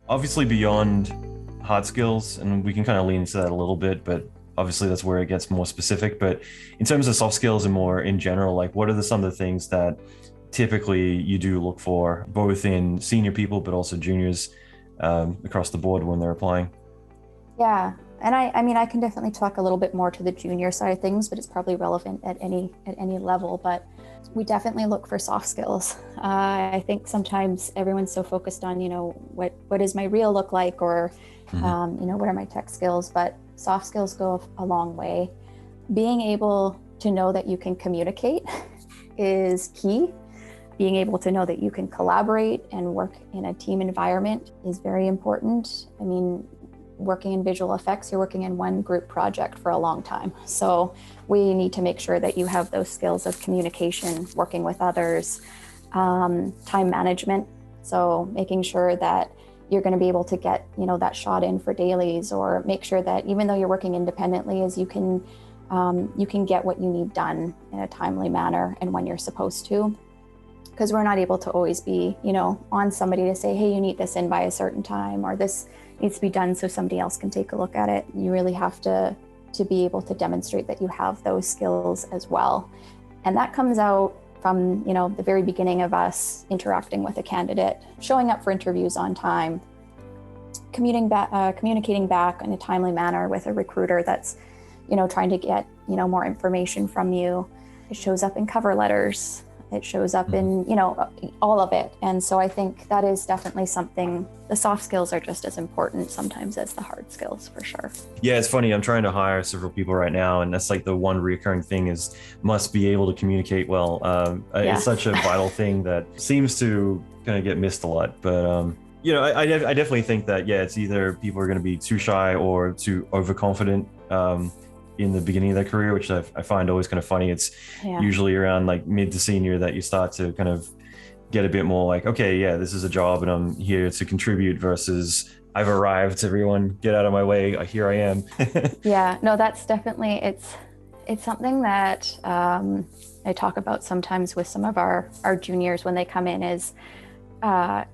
Obviously beyond hard skills, and we can kind of lean into that a little bit, but obviously that's where it gets more specific. But in terms of soft skills and more in general, like what are some of the things that typically you do look for, both in senior people, but also juniors across the board when they're applying? Yeah, and I mean, I can definitely talk a little bit more to the junior side of things, but it's probably relevant at any level. But we definitely look for soft skills. I think sometimes everyone's so focused on, what does my reel look like, or Hmm. what are my tech skills? But soft skills go a long way. Being able to know that you can communicate is key. Being able to know that you can collaborate and work in a team environment is very important. I mean, working in visual effects, you're working in one group project for a long time. So we need to make sure that you have those skills of communication, working with others, time management. So making sure that you're going to be able to get, that shot in for dailies, or make sure that even though you're working independently, is you can get what you need done in a timely manner and when you're supposed to. Because we're not able to always be, on somebody to say, hey, you need this in by a certain time, or this needs to be done so somebody else can take a look at it. You really have to be able to demonstrate that you have those skills as well. And that comes out from, the very beginning of us interacting with a candidate, showing up for interviews on time, communicating back in a timely manner with a recruiter that's, trying to get, more information from you. It shows up in cover letters. It shows up in, all of it. And so I think that is definitely something, the soft skills are just as important sometimes as the hard skills, for sure. Yeah, it's funny. I'm trying to hire several people right now, and that's like the one recurring thing is must be able to communicate well. It's such Yes. a vital thing that seems to kind of get missed a lot. But I definitely think that it's either people are going to be too shy or too overconfident in the beginning of their career, which I find always kind of funny. It's Yeah. usually around like mid to senior that you start to kind of get a bit more like, okay, yeah, this is a job and I'm here to contribute versus I've arrived, everyone get out of my way, here I am. Yeah, no, that's definitely, it's something that I talk about sometimes with some of our juniors when they come in is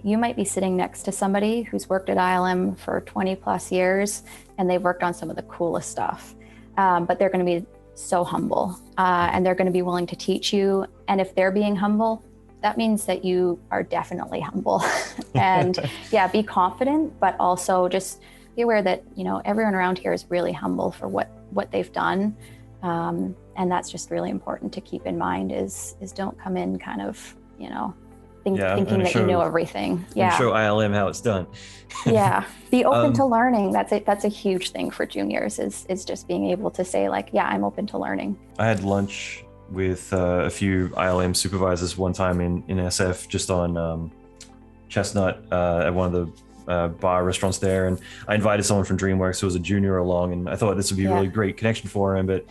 you might be sitting next to somebody who's worked at ILM for 20 plus years, and they've worked on some of the coolest stuff. But they're going to be so humble, and they're going to be willing to teach you. And if they're being humble, that means that you are definitely humble. And yeah, be confident, but also just be aware that, everyone around here is really humble for what they've done. And that's just really important to keep in mind is don't come in kind of, Yeah, I'm thinking gonna that you know show everything. I'm gonna Yeah. show ILM how it's done. Yeah. Be open to um, learning. That's a huge thing for juniors is just being able to say like, yeah, I'm open to learning. I had lunch with a few ILM supervisors one time in SF, just on Chestnut at one of the bar restaurants there, and I invited someone from DreamWorks who was a junior along, and I thought this would be a Yeah. really great connection for him, but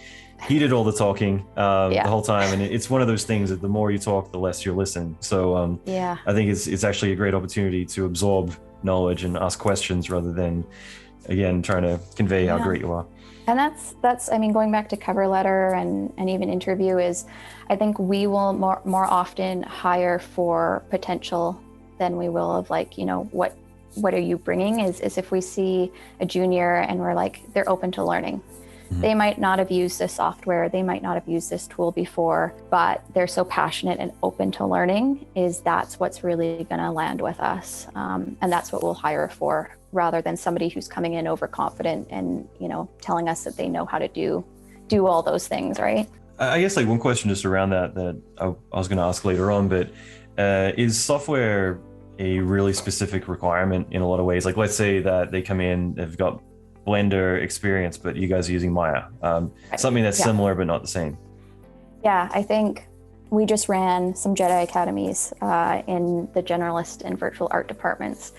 he did all the talking the Yeah. whole time, and it's one of those things that the more you talk, the less you listen. So Yeah. I think it's actually a great opportunity to absorb knowledge and ask questions rather than, again, trying to convey how Yeah. great you are. And that's I mean, going back to cover letter and even interview is, I think we will more often hire for potential than we will of like, what are you bringing, is if we see a junior and we're like, they're open to learning. Mhm. They might not have used this software, they might not have used this tool before, but they're so passionate and open to learning, that's what's really going to land with us. And that's what we'll hire for, rather than somebody who's coming in overconfident and, telling us that they know how to do all those things, right? I guess like one question just around that I was going to ask later on, but is software a really specific requirement in a lot of ways? Like, let's say that they come in, they've got Blender experience, but you guys are using Maya, something that's Yeah. similar but not the same. Yeah, I think we just ran some Jedi Academies in the generalist and virtual art departments.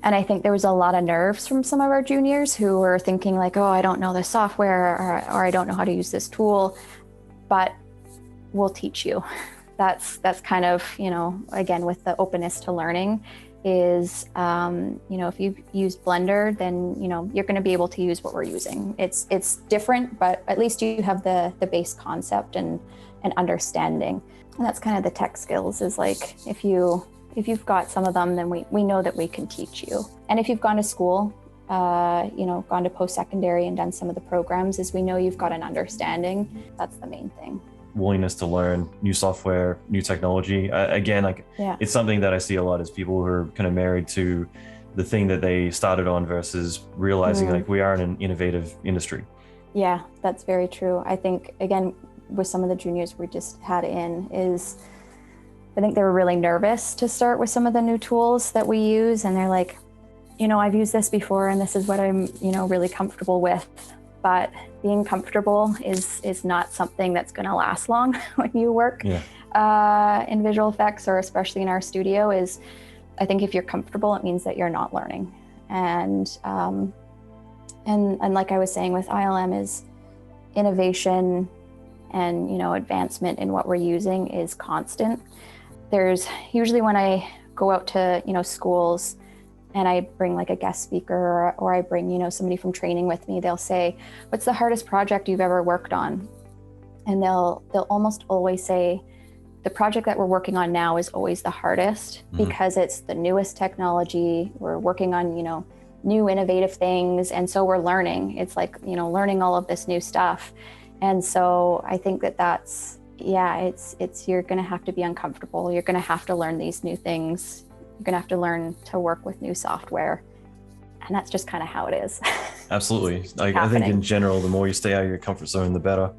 And I think there was a lot of nerves from some of our juniors who were thinking like, oh, I don't know this software, or I don't know how to use this tool, but we'll teach you. That's kind of, again, with the openness to learning is, if you've used Blender, then, you're going to be able to use what we're using. It's different, but at least you have the base concept and understanding. And that's kind of the tech skills is like, if you've got some of them, then we know that we can teach you. And if you've gone to school, gone to post-secondary and done some of the programs, is we know you've got an understanding. That's the main thing. Willingness to learn new software, new technology. It's something that I see a lot as people who are kind of married to the thing that they started on versus realizing like we are in an innovative industry. Yeah, that's very true. I think, again, with some of the juniors we just had in is, I think they were really nervous to start with some of the new tools that we use. And they're like, I've used this before and this is what I'm, really comfortable with. But being comfortable is not something that's going to last long when you work in visual effects, or especially in our studio. Is, I think if you're comfortable, it means that you're not learning. And like I was saying with ILM, is innovation and advancement in what we're using is constant. There's usually, when I go out to schools and I bring like a guest speaker, or I bring somebody from training with me, they'll say, "What's the hardest project you've ever worked on?" And they'll almost always say, "The project that we're working on now is always the hardest because it's the newest technology. We're working on new innovative things, and so we're learning. It's like learning all of this new stuff." And so I think that's it's you're going to have to be uncomfortable. You're going to have to learn these new things. You're going to have to learn to work with new software. And that's just kind of how it is. Absolutely. I think in general, the more you stay out of your comfort zone, the better.